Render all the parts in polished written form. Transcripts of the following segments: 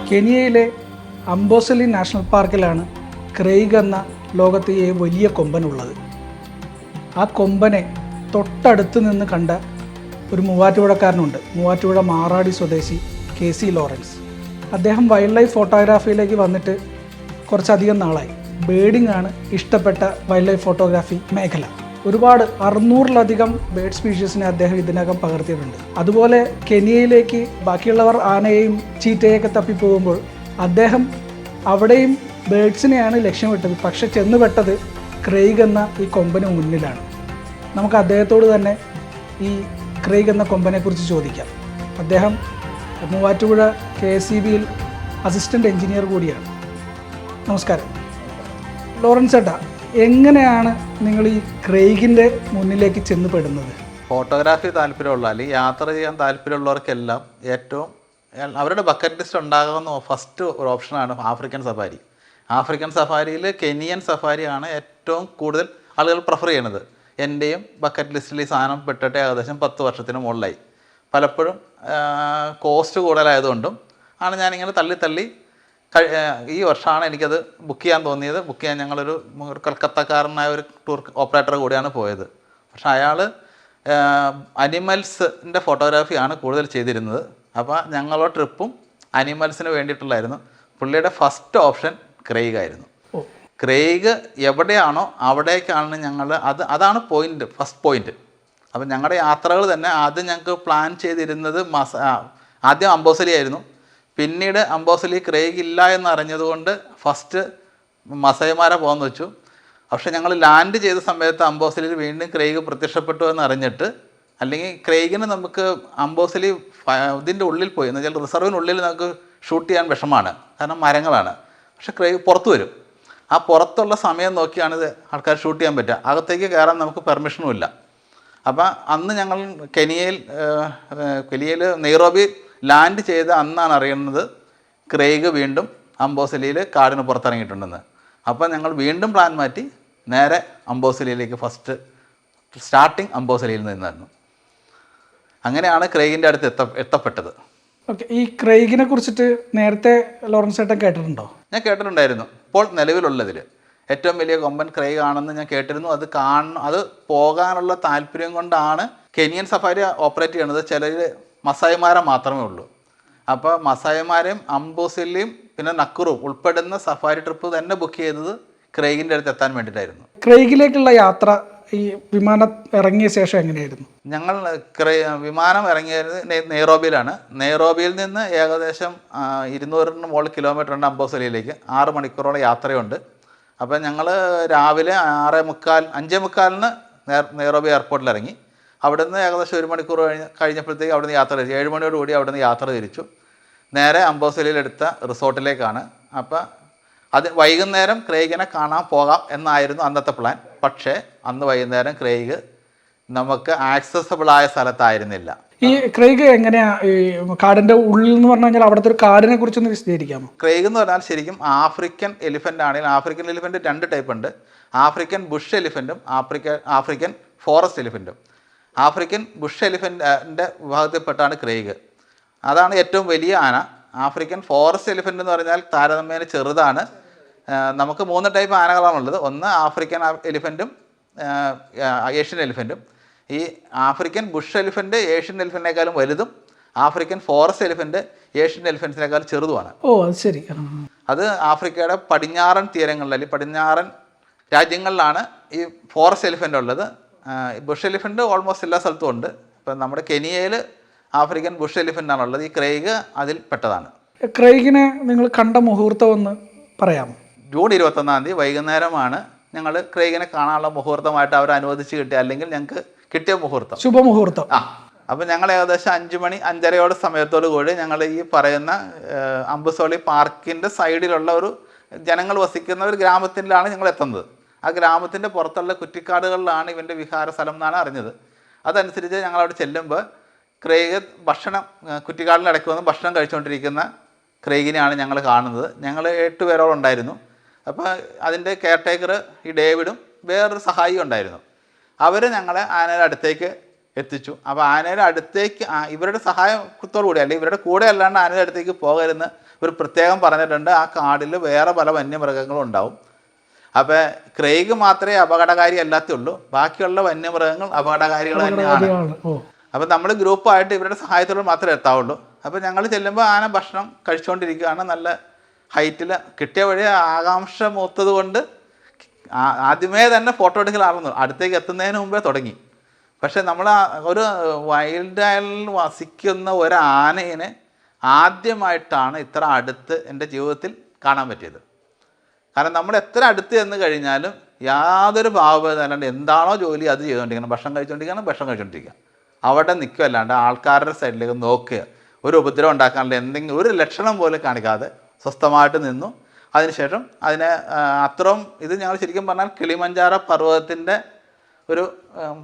കെനിയയിലെ Amboseli national പാർക്കിലാണ് Craig എന്ന ലോകത്തെ വലിയ കൊമ്പനുള്ളത്. ആ കൊമ്പനെ തൊട്ടടുത്ത് നിന്ന് കണ്ട ഒരു മൂവാറ്റുപുഴക്കാരനുണ്ട്. മൂവാറ്റുപുഴ മാറാടി സ്വദേശി KC ലോറൻസ്. അദ്ദേഹം വൈൽഡ് ലൈഫ് ഫോട്ടോഗ്രാഫിയിലേക്ക് വന്നിട്ട് കുറച്ചധികം നാളായി. ബേഡിംഗ് ആണ് ഇഷ്ടപ്പെട്ട വൈൽഡ് ലൈഫ് ഫോട്ടോഗ്രാഫി മേഖല. ഒരുപാട് 600-ലധികം ബേർഡ് സ്പീഷീസിനെ അദ്ദേഹം ഇതിനകം പകർത്തിയിട്ടുണ്ട്. അതുപോലെ കെനിയയിലേക്ക് ബാക്കിയുള്ളവർ ആനയെയും ചീറ്റയൊക്കെ തപ്പിപ്പോകുമ്പോൾ അദ്ദേഹം അവിടെയും ബേഡ്സിനെയാണ് ലക്ഷ്യമിട്ടത്. പക്ഷെ ചെന്നുപെട്ടത് ക്രെയ്ഗ് എന്ന ഈ കൊമ്പന് മുന്നിലാണ്. നമുക്ക് അദ്ദേഹത്തോട് തന്നെ ഈ ക്രെയ്ഗ് എന്ന കൊമ്പനെക്കുറിച്ച് ചോദിക്കാം. അദ്ദേഹം മൂവാറ്റുപുഴ KSEBയിൽ അസിസ്റ്റൻ്റ് എഞ്ചിനീയർ കൂടിയാണ്. നമസ്കാരം ലോറൻസ് ചേട്ടാ, എങ്ങനെയാണ് നിങ്ങൾ ഈ ക്രെയ്ഗിൻ്റെ മുന്നിലേക്ക് ചെന്ന് പെടുന്നത്? ഫോട്ടോഗ്രാഫി താല്പര്യമുള്ള അല്ലെങ്കിൽ യാത്ര ചെയ്യാൻ താല്പര്യമുള്ളവർക്കെല്ലാം ഏറ്റവും അവരുടെ ബക്കറ്റ് ലിസ്റ്റ് ഉണ്ടാകുന്ന ഫസ്റ്റ് ഒരു ഓപ്ഷനാണ് ആഫ്രിക്കൻ സഫാരി. ആഫ്രിക്കൻ സഫാരിയിൽ കെനിയൻ സഫാരിയാണ് ഏറ്റവും കൂടുതൽ ആളുകൾ പ്രിഫർ ചെയ്യണത്. എൻ്റെയും ബക്കറ്റ് ലിസ്റ്റിൽ ഈ സാധനം പെട്ടിട്ട് ഏകദേശം 10 വർഷത്തിന് മുകളിലായി. പലപ്പോഴും കോസ്റ്റ് കൂടുതലായതുകൊണ്ടും ആണ് ഞാനിങ്ങനെ തള്ളി ഈ വർഷമാണ് എനിക്കത് ബുക്ക് ചെയ്യാൻ തോന്നിയത്. ബുക്ക് ചെയ്യാൻ ഞങ്ങളൊരു കൽക്കത്തക്കാരനായ ഒരു ടൂർ ഓപ്പറേറ്റർ കൂടിയാണ് പോയത്. പക്ഷേ അയാൾ അനിമൽസിൻ്റെ ഫോട്ടോഗ്രാഫിയാണ് കൂടുതൽ ചെയ്തിരുന്നത്. അപ്പോൾ ഞങ്ങളുടെ ട്രിപ്പും അനിമൽസിന് വേണ്ടിയിട്ടുള്ളായിരുന്നു. പുള്ളിയുടെ ഫസ്റ്റ് ഓപ്ഷൻ ക്രെയ്ഗ് ആയിരുന്നു. ക്രെയ്ഗ് എവിടെയാണോ അവിടേക്കാണ് ഞങ്ങൾ അതാണ് ഫസ്റ്റ് പോയിന്റ്. അപ്പം ഞങ്ങളുടെ യാത്രകൾ തന്നെ ആദ്യം ഞങ്ങൾക്ക് പ്ലാൻ ചെയ്തിരുന്നത് ആദ്യം അംബോസലി ആയിരുന്നു. പിന്നീട് അംബോസലി ക്രെയ്ഗ് ഇല്ല എന്നറിഞ്ഞതുകൊണ്ട് ഫസ്റ്റ് മസൈമാരെ പോകാമെന്ന് വെച്ചു. പക്ഷേ ഞങ്ങൾ ലാൻഡ് ചെയ്ത സമയത്ത് അംബോസലിയിൽ വീണ്ടും ക്രെയ്ഗ് പ്രത്യക്ഷപ്പെട്ടു എന്നറിഞ്ഞിട്ട്, അല്ലെങ്കിൽ ക്രെയ്ഗിന് നമുക്ക് അംബോസലി ഇതിൻ്റെ ഉള്ളിൽ പോയി എന്ന് വെച്ചാൽ റിസർവിനുള്ളിൽ നമുക്ക് ഷൂട്ട് ചെയ്യാൻ വിഷമമാണ്, കാരണം മരങ്ങളാണ്. പക്ഷേ ക്രെയ്ഗ് പുറത്തു വരും. ആ പുറത്തുള്ള സമയം നോക്കിയാണ് ഇത് ആൾക്കാർ ഷൂട്ട് ചെയ്യാൻ പറ്റുക. അകത്തേക്ക് കയറാൻ നമുക്ക് പെർമിഷനും ഇല്ല. അപ്പം അന്ന് ഞങ്ങൾ കെനിയയിൽ നെയ്റോബി ലാൻഡ് ചെയ്ത് അന്നാണ് അറിയുന്നത് ക്രെയ്ഗ് വീണ്ടും അംബോസലിയിൽ കാടിന് പുറത്തിറങ്ങിയിട്ടുണ്ടെന്ന്. അപ്പം ഞങ്ങൾ വീണ്ടും പ്ലാൻ മാറ്റി നേരെ അംബോസലിയിലേക്ക് സ്റ്റാർട്ടിങ് അംബോസലിയിൽ നിന്നായിരുന്നു. അങ്ങനെയാണ് ക്രെയ്ഗിൻ്റെ അടുത്ത് എത്തപ്പെട്ടത്. ഓക്കെ, ഈ ക്രെയ്ഗിനെ കുറിച്ചിട്ട് നേരത്തെ ലോറൻസ് ചേട്ടൻ കേട്ടിട്ടുണ്ടോ? ഞാൻ കേട്ടിട്ടുണ്ടായിരുന്നു. ഇപ്പോൾ നിലവിലുള്ളതിൽ ഏറ്റവും വലിയ കൊമ്പൻ ക്രെയ്ഗ് ആണെന്ന് ഞാൻ കേട്ടിരുന്നു. അത് പോകാനുള്ള താല്പര്യം കൊണ്ടാണ് കെനിയൻ സഫാരി ഓപ്പറേറ്റ് ചെയ്യണത്. ചിലർ മസായിമാരെ മാത്രമേ ഉള്ളൂ. അപ്പോൾ മസായിമാരെയും അംബോസലിയും പിന്നെ നക്കുറും ഉൾപ്പെടുന്ന സഫാരി ട്രിപ്പ് തന്നെ ബുക്ക് ചെയ്തത് ക്രെയ്ഗിൻ്റെ അടുത്ത് എത്താൻ വേണ്ടിയിട്ടായിരുന്നു. ക്രെയ്ഗിലേക്കുള്ള യാത്ര ഈ വിമാനം ഇറങ്ങിയ ശേഷം എങ്ങനെയായിരുന്നു? ഞങ്ങൾ വിമാനം ഇറങ്ങിയത് നെയ്റോബിയിലാണ്. നെയ്റോബിയിൽ നിന്ന് ഏകദേശം 200 മുകളിൽ കിലോമീറ്റർ ഉണ്ട് അംബോസലിയിലേക്ക്. 6 മണിക്കൂറോളം യാത്രയുണ്ട്. അപ്പം ഞങ്ങൾ രാവിലെ 5:45 നെയ്റോബി എയർപോർട്ടിൽ ഇറങ്ങി. അവിടുന്ന് ഏകദേശം 1 മണിക്കൂർ കഴിഞ്ഞപ്പോഴത്തേക്ക് അവിടുന്ന് യാത്ര തിരിച്ചു. 7 മണിയോടുകൂടി അവിടുന്ന് യാത്ര തിരിച്ചു. നേരെ അംബോസലിയിലെടുത്ത റിസോർട്ടിലേക്കാണ്. അപ്പം വൈകുന്നേരം ക്രെയ്ഗിനെ കാണാൻ പോകാം എന്നായിരുന്നു അന്നത്തെ പ്ലാൻ. പക്ഷേ അന്ന് വൈകുന്നേരം ക്രെയ്ഗ് നമുക്ക് ആക്സസബിൾ ആയ സ്ഥലത്തായിരുന്നില്ല. ഈ ക്രെയ്ഗ് എങ്ങനെയാ ഈ കാടിൻ്റെ ഉള്ളിൽ എന്ന് പറഞ്ഞു കഴിഞ്ഞാൽ അവിടുത്തെ ഒരു കാടിനെ കുറിച്ചൊന്ന് വിശദീകരിക്കാമോ? ക്രെയ്ഗ് എന്ന് പറഞ്ഞാൽ ശരിക്കും ആഫ്രിക്കൻ എലിഫൻ്റ് ആണെങ്കിൽ ആഫ്രിക്കൻ എലിഫൻ്റ് 2 ടൈപ്പ് ഉണ്ട്. ആഫ്രിക്കൻ ബുഷ് എലിഫൻറ്റും ആഫ്രിക്കൻ ഫോറസ്റ്റ് എലിഫൻറ്റും. ആഫ്രിക്കൻ ബുഷ് എലിഫൻ്റിൻ്റെ വിഭാഗത്തിൽപ്പെട്ടാണ് ക്രെയ്ഗ്. അതാണ് ഏറ്റവും വലിയ ആന. ആഫ്രിക്കൻ ഫോറസ്റ്റ് എലിഫൻ്റ് എന്ന് പറഞ്ഞാൽ താരതമ്യേന ചെറുതാണ്. നമുക്ക് 3 ടൈപ്പ് ആനകളാണുള്ളത്. ഒന്ന് ആഫ്രിക്കൻ എലിഫൻറ്റും ഏഷ്യൻ എലിഫൻറ്റും. ഈ ആഫ്രിക്കൻ ബുഷ് എലിഫൻറ്റ് ഏഷ്യൻ എലിഫൻറ്റിനേക്കാളും വലുതും ആഫ്രിക്കൻ ഫോറസ്റ്റ് എലിഫൻറ്റ് ഏഷ്യൻ എലിഫൻറ്റിനേക്കാളും ചെറുതുമാണ്. ഓ, അത് ശരി. അത് ആഫ്രിക്കയുടെ പടിഞ്ഞാറൻ തീരങ്ങളിൽ അല്ലെങ്കിൽ പടിഞ്ഞാറൻ രാജ്യങ്ങളിലാണ് ഈ ഫോറസ്റ്റ് എലിഫൻ്റ് ഉള്ളത്. ബുഷ് എലിഫൻറ്റ് ഓൾമോസ്റ്റ് എല്ലാ സ്ഥലത്തും ഉണ്ട്. ഇപ്പം നമ്മുടെ കെനിയയിൽ ആഫ്രിക്കൻ ബുഷ് എലിഫൻ്റാണുള്ളത്. ഈ ക്രെയ്ഗ് അതിൽ പെട്ടതാണ്. ക്രെയ്ഗിനെ നിങ്ങൾ കണ്ട മുഹൂർത്തം ഒന്ന് പറയാമോ? ജൂൺ 21 വൈകുന്നേരമാണ് ഞങ്ങൾ ക്രെയ്ഗിനെ കാണാനുള്ള മുഹൂർത്തമായിട്ട് അവർ അനുവദിച്ച് കിട്ടിയ, അല്ലെങ്കിൽ ഞങ്ങൾക്ക് കിട്ടിയ മുഹൂർത്തം, ശുഭമുഹൂർത്തം. അപ്പോൾ ഞങ്ങൾ ഏകദേശം 5 മണി 5:30 സമയത്തോടു കൂടി ഞങ്ങൾ ഈ പറയുന്ന അംബോസലി പാർക്കിൻ്റെ സൈഡിലുള്ള ഒരു ജനങ്ങൾ വസിക്കുന്ന ഒരു ഗ്രാമത്തിലാണ് ഞങ്ങൾ എത്തുന്നത്. ആ ഗ്രാമത്തിൻ്റെ പുറത്തുള്ള കുറ്റിക്കാടുകളിലാണ് ഇവൻ്റെ വിഹാര സ്ഥലം എന്നാണ് അറിഞ്ഞത്. അതനുസരിച്ച് ഞങ്ങളവിടെ ചെല്ലുമ്പോൾ ക്രെയ്ഗ് കുറ്റിക്കാടിനിടയ്ക്ക് വന്ന് ഭക്ഷണം കഴിച്ചുകൊണ്ടിരിക്കുന്ന ക്രെയ്ഗിനെയാണ് ഞങ്ങൾ കാണുന്നത്. ഞങ്ങൾ 8 പേരോളം ഉണ്ടായിരുന്നു. അപ്പോൾ അതിൻ്റെ കെയർടേക്കർ ഈ ഡേവിഡും വേറൊരു സഹായിയും ഉണ്ടായിരുന്നു. അവർ ഞങ്ങളെ ആനയുടെ അടുത്തേക്ക് എത്തിച്ചു. അപ്പോൾ ആനയുടെ അടുത്തേക്ക് ഇവരുടെ സഹായത്തോടു കൂടി അല്ലെങ്കിൽ ഇവരുടെ കൂടെ അല്ലാണ്ട് ആനയുടെ അടുത്തേക്ക് പോകരുതെന്ന് ഒരു പ്രത്യേകം പറഞ്ഞിട്ടുണ്ട്, ആ കാടിൽ വേറെ പല വന്യമൃഗങ്ങളും ഉണ്ടാവും. അപ്പോൾ ക്രെയ്ഗ് മാത്രമേ അപകടകാരി അല്ലാത്തുള്ളൂ, ബാക്കിയുള്ള വന്യമൃഗങ്ങൾ അപകടകാരികൾ തന്നെയാണ്. അപ്പോൾ നമ്മൾ ഗ്രൂപ്പായിട്ട് ഇവരുടെ സഹായത്തോടെ മാത്രമേ എത്താവുള്ളൂ. അപ്പോൾ ഞങ്ങൾ ചെല്ലുമ്പോൾ ആന ഭക്ഷണം കഴിച്ചുകൊണ്ടിരിക്കുകയാണ്. നല്ല ഹൈറ്റിൽ കിട്ടിയ വഴി ആകാംക്ഷ മൂത്തത് കൊണ്ട് ആദ്യമേ തന്നെ ഫോട്ടോ എടുക്കലായിരുന്നു, അടുത്തേക്ക് എത്തുന്നതിന് മുമ്പേ തുടങ്ങി. പക്ഷേ നമ്മൾ ഒരു വൈൽഡ് ലൈഫിൽ വസിക്കുന്ന ഒരു ആനയെ ആദ്യമായിട്ടാണ് ഇത്ര അടുത്ത് എൻ്റെ ജീവിതത്തിൽ കാണാൻ പറ്റിയത്. കാരണം നമ്മൾ എത്ര അടുത്ത് ചെന്ന് കഴിഞ്ഞാലും യാതൊരു ഭാവഭേദം അല്ലാണ്ട് എന്താണോ ജോലി അത് ചെയ്തുകൊണ്ടിരിക്കണം, ഭക്ഷണം കഴിച്ചുകൊണ്ടിരിക്കുക, അവിടെ നിൽക്കുകയല്ലാണ്ട് ആൾക്കാരുടെ സൈഡിലേക്ക് നോക്കുക, ഒരു ഉപദ്രവം ഉണ്ടാക്കാനുള്ള എന്തെങ്കിലും ഒരു ലക്ഷണം പോലും കാണിക്കാതെ സ്വസ്ഥമായിട്ട് നിന്നു. അതിനുശേഷം അതിനെ അത്രയും ഇത് ഞങ്ങൾ ശരിക്കും പറഞ്ഞാൽ കിളിമഞ്ചാരോ പർവ്വതത്തിൻ്റെ ഒരു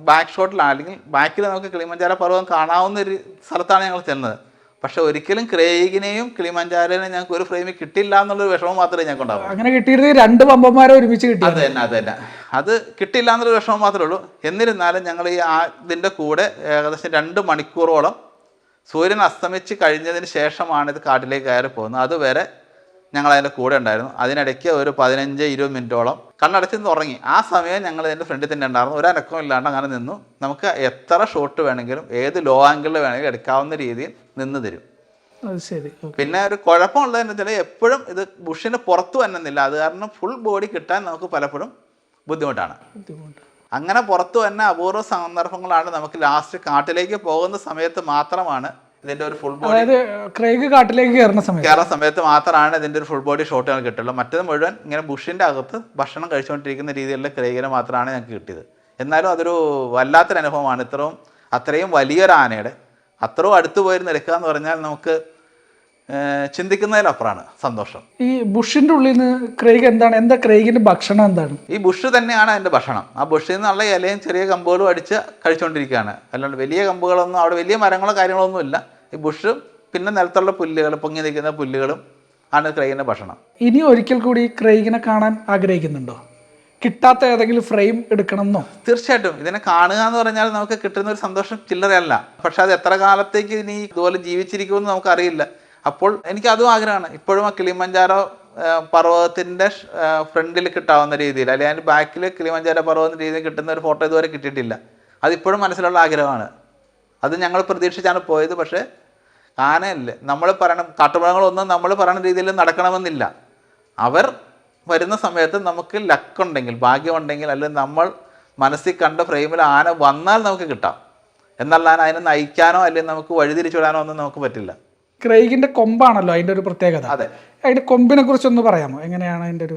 ബാക്ക് ഷോട്ടിലാണ്, അല്ലെങ്കിൽ ബാക്കിൽ നമുക്ക് കിളിമഞ്ചാരോ പർവ്വതം കാണാവുന്ന ഒരു സ്ഥലത്താണ് ഞങ്ങൾ ചെന്നത്. പക്ഷെ ഒരിക്കലും ക്രെയ്ഗിനെയും കിളിമഞ്ചാരോനെയും ഞങ്ങൾക്ക് ഒരു ഫ്രെയിമിൽ കിട്ടില്ല എന്നുള്ളൊരു വിഷമം മാത്രമേ ഞങ്ങൾക്ക് ഉണ്ടാവും. അങ്ങനെ കിട്ടിയിരുന്നെങ്കിൽ 2 പമ്പന്മാരെ ഒരുമിച്ച് കിട്ടി. അത് തന്നെ അത് കിട്ടില്ല എന്നുള്ളൊരു വിഷമം മാത്രമേ ഉള്ളൂ. എന്നിരുന്നാലും ഞങ്ങൾ ഈ ഇതിൻ്റെ കൂടെ ഏകദേശം 2 മണിക്കൂറോളം സൂര്യൻ അസ്തമിച്ച് കഴിഞ്ഞതിന് ശേഷമാണ് ഇത് കാട്ടിലേക്ക് കയറി പോകുന്നത്. അതുവരെ ഞങ്ങൾ അതിൻ്റെ കൂടെ ഉണ്ടായിരുന്നു. അതിനിടയ്ക്ക് ഒരു 15-20 മിനിറ്റോളം കണ്ണടച്ച് ഉറങ്ങി. ആ സമയം ഞങ്ങൾ ഇതിൻ്റെ ഫ്രണ്ടിൽ തന്നെ ഉണ്ടായിരുന്നു, ഒരു അനക്കവും ഇല്ലാണ്ട് അങ്ങനെ നിന്നു. നമുക്ക് എത്ര ഷോട്ട് വേണമെങ്കിലും ഏത് ലോ ആംഗിളിൽ വേണമെങ്കിലും എടുക്കാവുന്ന രീതിയിൽ നിന്ന് തരും. ശരി. പിന്നെ ഒരു കുഴപ്പമുള്ളതെന്ന് വെച്ചാൽ എപ്പോഴും ഇത് ബുഷിന് പുറത്തു വന്നുന്നില്ല, അത് കാരണം ഫുൾ ബോഡി കിട്ടാൻ നമുക്ക് പലപ്പോഴും ബുദ്ധിമുട്ടാണ്. അങ്ങനെ പുറത്തു തന്നെ അപൂർവ സന്ദർഭങ്ങളാണ്. നമുക്ക് ലാസ്റ്റ് കാട്ടിലേക്ക് പോകുന്ന സമയത്ത് മാത്രമാണ് ഇതിൻ്റെ ഒരു ഫുൾ ബോഡി, ക്രെയ്ഗ് കാട്ടിലേക്ക് കയറുന്ന സമയത്ത് മാത്രമാണ് ഇതിൻ്റെ ഒരു ഫുൾ ബോഡി ഷോട്ടുകൾ കിട്ടുള്ളൂ. മറ്റത് മുഴുവൻ ഇങ്ങനെ ബുഷിൻ്റെ അകത്ത് ഭക്ഷണം കഴിച്ചുകൊണ്ടിരിക്കുന്ന രീതിയിലുള്ള ക്രെയ്ഗിനെ മാത്രമാണ് ഞങ്ങൾക്ക് കിട്ടിയത്. എന്നാലും അതൊരു വല്ലാത്തൊരു അനുഭവമാണ്. അത്രയും വലിയൊരു ആനയുടെ അത്രയും അടുത്ത് പോയിരുന്ന് എടുക്കുക എന്ന് പറഞ്ഞാൽ നമുക്ക് ചിന്തിക്കുന്നതിലപ്പുറമാണ് സന്തോഷം. ഈ ബുഷിൻ്റെ ഉള്ളിൽ നിന്ന് ക്രെയ്ഗ് എന്താ ക്രെയ്ഗിൻ്റെ ഭക്ഷണം എന്താണ്? ഈ ബുഷ് തന്നെയാണ് അതിൻ്റെ ഭക്ഷണം. ആ ബുഷിൽ നിന്നുള്ള ഇലയും ചെറിയ കമ്പുകളും അടിച്ച് കഴിച്ചുകൊണ്ടിരിക്കുകയാണ്. അല്ലാണ്ട് വലിയ കമ്പുകളൊന്നും അവിടെ വലിയ മരങ്ങളോ കാര്യങ്ങളൊന്നും ഇല്ല. ഈ ബുഷും പിന്നെ നിലത്തുള്ള പുല്ലുകൾ, പൊങ്ങി നിൽക്കുന്ന പുല്ലുകളും ആണ് ക്രെയ്ഗിൻ്റെ ഭക്ഷണം. ഇനി ഒരിക്കൽ കൂടി ക്രെയ്ഗിനെ കാണാൻ ആഗ്രഹിക്കുന്നുണ്ടോ? കിട്ടാത്ത ഏതെങ്കിലും ഫ്രെയിം എടുക്കണം എന്നോ? തീർച്ചയായിട്ടും. ഇതിനെ കാണുക എന്ന് പറഞ്ഞാൽ നമുക്ക് കിട്ടുന്ന ഒരു സന്തോഷം ചില്ലറയല്ല. പക്ഷെ അത് എത്ര കാലത്തേക്ക് ഇനി ഇതുപോലെ ജീവിച്ചിരിക്കുമെന്ന് നമുക്കറിയില്ല. അപ്പോൾ എനിക്കതും ആഗ്രഹമാണ്. ഇപ്പോഴും ആ കിളിമഞ്ചാരോ പർവ്വതത്തിൻ്റെ ഫ്രണ്ടിൽ കിട്ടാവുന്ന രീതിയിൽ, അല്ലെങ്കിൽ അതിൻ്റെ ബാക്കിൽ കിളിമഞ്ചാരോ പർവ്വതത്തിൻ്റെ രീതിയിൽ കിട്ടുന്ന ഒരു ഫോട്ടോ ഇതുവരെ കിട്ടിയിട്ടില്ല. അതിപ്പോഴും മനസ്സിലുള്ള ആഗ്രഹമാണ്. അത് ഞങ്ങൾ പ്രതീക്ഷിച്ചാണ് പോയത്. പക്ഷേ ആനയല്ലേ, നമ്മൾ പറയണം, കാട്ടുമൃഗങ്ങളൊന്നും നമ്മൾ പറയുന്ന രീതിയിൽ നടക്കണമെന്നില്ല. അവർ വരുന്ന സമയത്ത് നമുക്ക് ലക്കുണ്ടെങ്കിൽ, ഭാഗ്യമുണ്ടെങ്കിൽ, അല്ലെങ്കിൽ നമ്മൾ മനസ്സിൽ കണ്ട ഫ്രെയിമിൽ ആന വന്നാൽ നമുക്ക് കിട്ടാം. എന്നല്ലാതെ അതിനെ നയിക്കാനോ അല്ലെങ്കിൽ നമുക്ക് വഴിതിരിച്ചുവിടാനോ ഒന്നും നമുക്ക് പറ്റില്ല. ക്രെയ്ഗിന്റെ കൊമ്പാണല്ലോ അതിന്റെ ഒരു പ്രത്യേകത. അതെ. അതിന്റെ കൊമ്പിനെ കുറിച്ചൊന്ന് പറയാമോ? എങ്ങനെയാണ് അതിന്റെ ഒരു?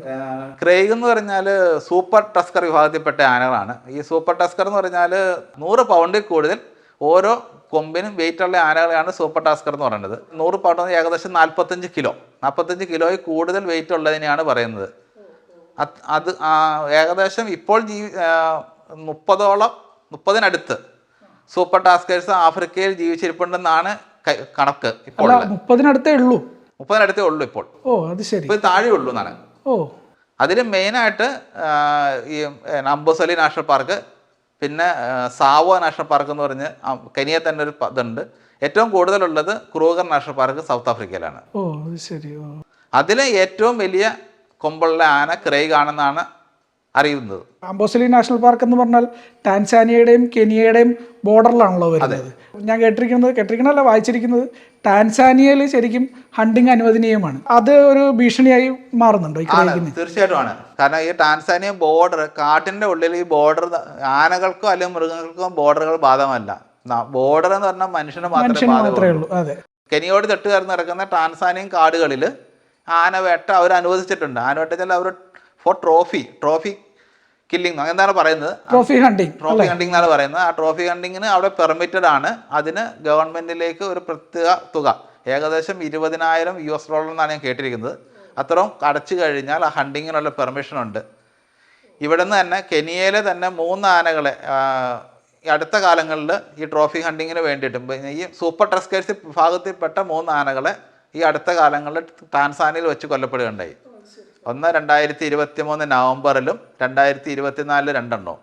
ക്രെയ്ഗ് എന്ന് പറഞ്ഞാൽ സൂപ്പർ ടസ്കർ വിഭാഗത്തിൽപ്പെട്ട ആനകളാണ്. ഈ സൂപ്പർ ടസ്കർ എന്ന് പറഞ്ഞാൽ 100 പൗണ്ടിൽ കൂടുതൽ ഓരോ കൊമ്പിനും വെയിറ്റ് ഉള്ള ആനകളെയാണ് സൂപ്പർ ടസ്കർ എന്ന് പറയുന്നത്. 100 പൗണ്ട് ഏകദേശം 45 കിലോ. 45 കിലോയിൽ കൂടുതൽ വെയിറ്റ് ഉള്ളതിനെയാണ് പറയുന്നത്. അത് ഏകദേശം ഇപ്പോൾ 30-30 സൂപ്പർ ടാസ്കേഴ്സ് ആഫ്രിക്കയിൽ ജീവിച്ചിരിപ്പുണ്ടെന്നാണ് കണക്ക്. ഇപ്പോൾ 30 ഉള്ളൂ ഇപ്പോൾ. ഓ, അത് ശരി. ഇപ്പോൾ താഴെ ഉള്ളൂ എന്നാണ്. ഓ, അതിൽ മെയിനായിട്ട് ഈ അംബോസലി നാഷണൽ പാർക്ക്, പിന്നെ സാവോ നാഷണൽ പാർക്ക് എന്ന് പറഞ്ഞ് കെനിയ തന്നെ ഒരു ഇതുണ്ട്. ഏറ്റവും കൂടുതലുള്ളത് ക്രൂഗർ നാഷണൽ പാർക്ക് സൗത്ത് ആഫ്രിക്കയിലാണ്. ഓ, അത് ശരി. അതിലെ ഏറ്റവും വലിയ കൊമ്പുള്ള ആന ക്രെയ്ഗ് ആണെന്നാണ് അറിയുന്നത്. അംബോസലി നാഷണൽ പാർക്ക് എന്ന് പറഞ്ഞാൽ ടാൻസാനിയയുടെയും കെനിയയുടെയും ബോർഡറിലാണല്ലോ വരുന്നത്. ഞാൻ കേട്ടിരിക്കുന്നതല്ല, വായിച്ചിരിക്കുന്നത് ടാൻസാനിയയിൽ ശരിക്കും ഹണ്ടിങ് അനുവദനീയമാണ്. അത് ഒരു ഭീഷണിയായി മാറുന്നുണ്ടോ ഈ ക്രെയ്ഗിന്? തീർച്ചയായിട്ടും ആണ്. കാരണം ഈ ടാൻസാനിയ ബോർഡർ, കാട്ടിൻ്റെ ഉള്ളിൽ ഈ ബോർഡർ ആനകൾക്കോ അല്ലെങ്കിൽ മൃഗങ്ങൾക്കോ ബോർഡറുകൾ ബാധകമല്ല. ബോർഡർ എന്ന് പറഞ്ഞാൽ മനുഷ്യന് മാത്രമേ ഉള്ളൂ. അതെ. കെനിയോട് തൊട്ട് ചേർന്ന് നടക്കുന്ന ടാൻസാനിയൻ കാടുകളിൽ ആനവേട്ട അവർ അനുവദിച്ചിട്ടുണ്ട്. ആനവേട്ട വെച്ചാൽ അവർ ഫോർ ട്രോഫി കില്ലിംഗ് എന്താണ് പറയുന്നത്, ട്രോഫി ഹണ്ടിങ് എന്നാണ് പറയുന്നത്. ആ ട്രോഫി ഹണ്ടിങ്ങിന് അവിടെ പെർമിറ്റഡ് ആണ്. അതിന് ഗവൺമെൻറ്റിലേക്ക് ഒരു പ്രത്യേക തുക, ഏകദേശം $20,000 എന്നാണ് ഞാൻ കേട്ടിരിക്കുന്നത്. അത്രയും അടച്ചു കഴിഞ്ഞാൽ ആ ഹണ്ടിങ്ങിനുള്ള പെർമിഷൻ ഉണ്ട്. ഇവിടെ നിന്ന് തന്നെ കെനിയയിലെ തന്നെ 3 ആനകളെ ഈ അടുത്ത കാലങ്ങളിൽ ഈ ട്രോഫി ഹണ്ടിങ്ങിന് വേണ്ടിയിട്ടും ഈ സൂപ്പർ ടസ്കേഴ്സ് വിഭാഗത്തിൽപ്പെട്ട 3 ആനകളെ ഈ അടുത്ത കാലങ്ങളിൽ ടാൻസാനിയയിൽ വെച്ച് കൊല്ലപ്പെടുകയുണ്ടായി. ഒന്ന് 2023 നവംബറിലും 2024 2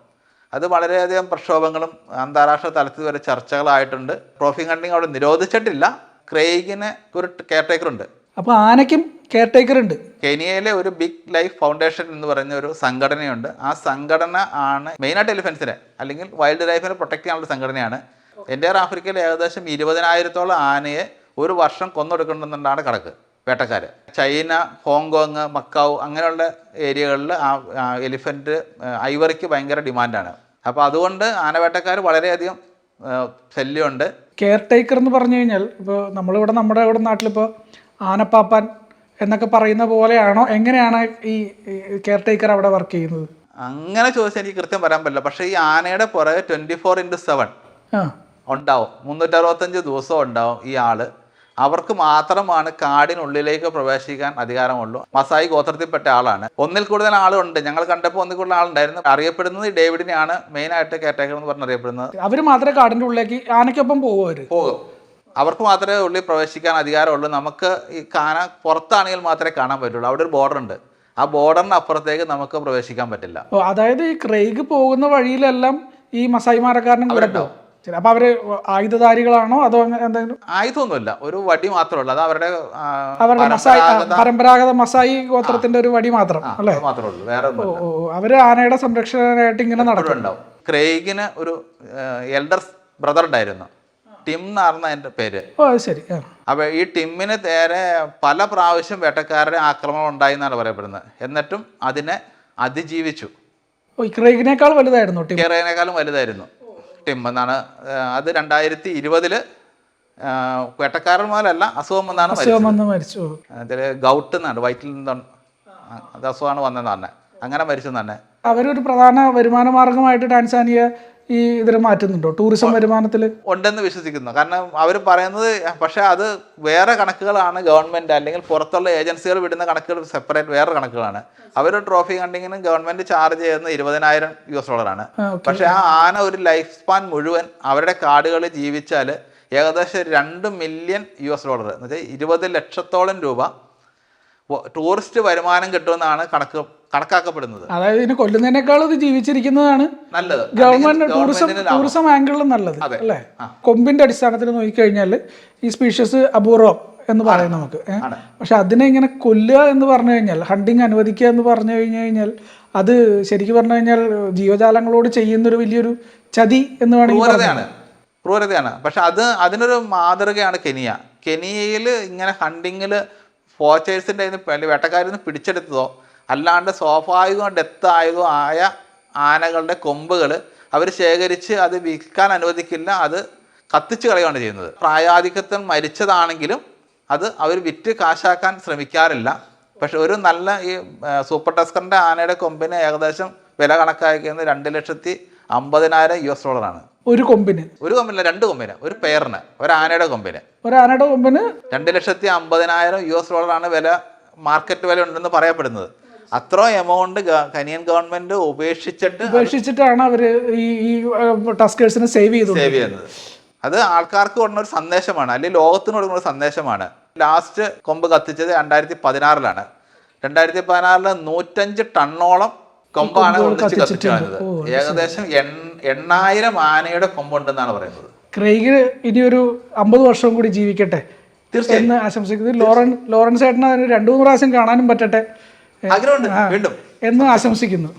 അത് വളരെയധികം പ്രക്ഷോഭങ്ങളും അന്താരാഷ്ട്ര തലത്തിൽ വരെ ചർച്ചകളായിട്ടുണ്ട്. ട്രോഫി ഹണ്ടിങ് അവിടെ നിരോധിച്ചിട്ടില്ല. ക്രെയ്ഗിന് ഒരു കെയർടേക്കർ ഉണ്ട്. അപ്പോൾ ആനയ്ക്കും കെയർ ടേക്കർ ഉണ്ട്. കെനിയയിലെ ഒരു ബിഗ് ലൈഫ് ഫൗണ്ടേഷൻ എന്ന് പറയുന്ന ഒരു സംഘടനയുണ്ട്. ആ സംഘടന ആണ് മെയിനായിട്ട് എലിഫൻസിനെ അല്ലെങ്കിൽ വൈൽഡ് ലൈഫിനെ പ്രൊട്ടക്ട് ചെയ്യാനുള്ള സംഘടനയാണ്. എൻ്റെ ആഫ്രിക്കയിൽ ഏകദേശം 20,000-ഓളം ആനയെ ഒരു വർഷം കൊന്നൊടുക്കുന്നുണ്ടാണ് കണക്ക് വേട്ടക്കാർ. ചൈന, ഹോങ്കോങ്, മക്കാവ് അങ്ങനെയുള്ള ഏരിയകളിൽ ആ എലിഫൻറ്റ് ഐവറിക്ക് ഭയങ്കര ഡിമാൻഡാണ്. അപ്പോൾ അതുകൊണ്ട് ആനവേട്ടക്കാർ വളരെയധികം ശല്യമുണ്ട്. കെയർ ടേക്കർ എന്ന് പറഞ്ഞു കഴിഞ്ഞാൽ ഇപ്പോൾ നമ്മളിവിടെ നമ്മുടെ ഇവിടെ നാട്ടിലിപ്പോൾ ആനപ്പാപ്പാൻ എന്നൊക്കെ പറയുന്ന പോലെയാണോ, എങ്ങനെയാണ് ഈ കെയർ ടേക്കർ അവിടെ വർക്ക് ചെയ്യുന്നത്? അങ്ങനെ ചോദിച്ചാൽ എനിക്ക് കൃത്യം പറയാൻ പറ്റില്ല. പക്ഷേ ഈ ആനയുടെ പുറകെ 24/7 ഉണ്ടാവും, 365 ദിവസവും ഉണ്ടാവും ഈ ആള്. അവർക്ക് മാത്രമാണ് കാടിനുള്ളിലേക്ക് പ്രവേശിക്കാൻ അധികാരമുള്ളൂ. മസായി ഗോത്രത്തിൽപ്പെട്ട ആളാണ്. ഒന്നിൽ കൂടുതൽ ആളുണ്ട്. ഞങ്ങൾ കണ്ടപ്പോൾ ഒന്നിൽ കൂടുതൽ ആളുണ്ടായിരുന്നു. അറിയപ്പെടുന്നത് ഈ ഡേവിഡിനെയാണ് മെയിനായിട്ട് കെയർ ടേക്കർ എന്ന് പറഞ്ഞ് അറിയപ്പെടുന്നത്. അവർ മാത്രമേ കാടിൻ്റെ ഉള്ളിലേക്ക് ആനയ്ക്കൊപ്പം പോകും. അവർക്ക് മാത്രമേ ഉള്ളിൽ പ്രവേശിക്കാൻ അധികാരമുള്ളൂ. നമുക്ക് ഈ കാന പുറത്താണെങ്കിൽ മാത്രമേ കാണാൻ പറ്റുള്ളൂ. അവിടെ ഒരു ബോർഡർ ഉണ്ട്. ആ ബോർഡറിന് അപ്പുറത്തേക്ക് നമുക്ക് പ്രവേശിക്കാൻ പറ്റില്ല. അതായത് ഈ ക്രെയ്ഗ് പോകുന്ന വഴിയിലെല്ലാം ഈ മസായിമാരക്കാരനും കൂടെ പോകും. അപ്പൊ അവര് ആയുധധാരികളാണോ അതോ എന്തെങ്കിലും? ആയുധമൊന്നുമില്ല, ഒരു വടി മാത്രമേ ഉള്ളൂ. അത് അവരുടെ പരമ്പരാഗത മസായി ഗോത്രത്തിന്റെ ഒരു വടി മാത്രം അല്ലേ? മാത്രമേ ഉള്ളൂ, വേറെ അവര് ആനയുടെ സംരക്ഷകനായിട്ട് ഇങ്ങനെ നടക്കുന്നുണ്ടാവും. ക്രെയ്ഗിന് ഒരു എൽഡർ ബ്രദർ ഉണ്ടായിരുന്നു, ടിം എന്നായിരുന്നു എൻ്റെ പേര്. ശരി. അപ്പോൾ ഈ ടിമ്മിന് നേരെ പല പ്രാവശ്യം വേട്ടക്കാരുടെ ആക്രമണം ഉണ്ടായി എന്നാണ് പറയപ്പെടുന്നത്. എന്നിട്ടും അതിനെ അതിജീവിച്ചു. ക്രെയ്ഗിനേക്കാൾ വലുതായിരുന്നു, ക്രെയ്ഗിനേക്കാളും വലുതായിരുന്നു ടിം എന്നാണ്. അത് 2020 വേട്ടക്കാരൻ മുതലല്ല, അസുഖം വന്നാണ് മരിച്ചു. അതിൽ ഗൗട്ട് എന്നാണ്, വയറ്റിൽ നിന്നാണ് അത് അസുഖമാണ് വന്നതെന്ന് പറഞ്ഞത്. അങ്ങനെ മരിച്ചു തന്നെ. അവരൊരു പ്രധാന വരുമാന മാർഗമായിട്ട് ടാൻസാനിയ ഈ ഇതിൽ മാറ്റുന്നുണ്ടോ? ടൂറിസം വരുമാനത്തിൽ ഉണ്ടെന്ന് വിശ്വസിക്കുന്നു. കാരണം അവർ പറയുന്നത്, പക്ഷേ അത് വേറെ കണക്കുകളാണ്. ഗവൺമെൻറ് അല്ലെങ്കിൽ പുറത്തുള്ള ഏജൻസികൾ വിടുന്ന കണക്കുകൾ സെപ്പറേറ്റ് വേറെ കണക്കുകളാണ്. അവർ ട്രോഫി ഹണ്ടിങ്ങിന് ഗവൺമെൻറ് ചാർജ് ചെയ്യുന്നത് $20,000. പക്ഷേ ആ ആന ഒരു ലൈഫ് സ്പാൻ മുഴുവൻ അവരുടെ കാടുകളിൽ ജീവിച്ചാൽ ഏകദേശം $2 മില്യൺ എന്ന് വെച്ചാൽ 20 ലക്ഷത്തോളം രൂപ ടൂറിസ്റ്റ് വരുമാനം കിട്ടുമെന്നാണ് കണക്കാക്കപ്പെടുന്നത്. അതായത് ഇതിനെ കൊല്ലുന്നതിനേക്കാൾ ഇത് ജീവിച്ചിരിക്കുന്നതാണ് നല്ലത്. ഗവൺമെന്റ് ടൂറിസം ആംഗിളിലും നല്ലത് അല്ലേ? കൊമ്പിന്റെ അടിസ്ഥാനത്തിൽ നോക്കിക്കഴിഞ്ഞാൽ ഈ സ്പീഷ്യസ് അപൂർവം എന്ന് പറയും നമുക്ക്. പക്ഷെ അതിനെ ഇങ്ങനെ കൊല്ലുക എന്ന് പറഞ്ഞു കഴിഞ്ഞാൽ, ഹണ്ടിങ് അനുവദിക്കുക എന്ന് പറഞ്ഞു കഴിഞ്ഞാൽ അത് ശരിക്കും പറഞ്ഞു കഴിഞ്ഞാൽ ജീവജാലങ്ങളോട് ചെയ്യുന്നൊരു വലിയൊരു ചതി എന്ന് വേണമെങ്കിൽ ക്രൂരതയാണ്. പക്ഷെ അതിനൊരു മാതൃകയാണ് കെനിയ. കെനിയയിൽ ഇങ്ങനെ ഹണ്ടിങ്ങിൽ ഫോച്ചേഴ്സിൻ്റെ വേട്ടക്കാരിൽ നിന്ന് പിടിച്ചെടുത്തതോ അല്ലാണ്ട് സ്വാഭാവികവും ഡെത്ത് ആയതോ ആയ ആനകളുടെ കൊമ്പുകൾ അവർ ശേഖരിച്ച് അത് വിൽക്കാൻ അനുവദിക്കില്ല, അത് കത്തിച്ച് കളയുകയാണ് ചെയ്യുന്നത്. പ്രായാധിക്യത്തിൽ മരിച്ചതാണെങ്കിലും അത് അവർ വിറ്റ് കാശാക്കാൻ ശ്രമിക്കാറില്ല. പക്ഷെ ഒരു നല്ല ഈ സൂപ്പർ ടസ്കറിൻ്റെ ആനയുടെ കൊമ്പിന് ഏകദേശം വില കണക്കാക്കുന്നത് $250,000 ഒരു കൊമ്പിന്. ഒരു കൊമ്പില്ല, 2 കൊമ്പിന്, ഒരു പെയറിന്, ഒരു ആനയുടെ കൊമ്പിന് $250,000 വില, മാർക്കറ്റ് വില ഉണ്ടെന്ന് പറയപ്പെടുന്നത്. അത്ര എമൗണ്ട് കെനിയൻ ഗവൺമെന്റ് ഉപേക്ഷിച്ചിട്ടാണ് അവര് ഈ ടസ്കേഴ്സിനെ സേവ് ചെയ്യുന്നത്. അത് ആൾക്കാർക്ക് കൊടുക്കുന്ന ഒരു സന്ദേശമാണ്, അല്ലെങ്കിൽ ലോകത്തിന് കൊടുക്കുന്ന ഒരു സന്ദേശമാണ്. ലാസ്റ്റ് കൊമ്പ് കത്തിച്ചത് 2016 2016 105 ടണ്ണോളം കൊമ്പാണ് കത്തിച്ചു കളഞ്ഞത്. ഏകദേശം 8,000 ആനയുടെ കൊമ്പുണ്ടെന്നാണ് പറയുന്നത്. ക്രെയ്ഗ് ഇനിയൊരു 50 വർഷം കൂടി ജീവിക്കട്ടെ എന്ന് ആശംസിക്കുന്നത്. ലോറൻസ് ഏട്ടനെ 2-3 പ്രാവശ്യം കാണാനും പറ്റട്ടെ ആഗ്രഹമുണ്ട് വീണ്ടും എന്ന് ആശംസിക്കുന്നു.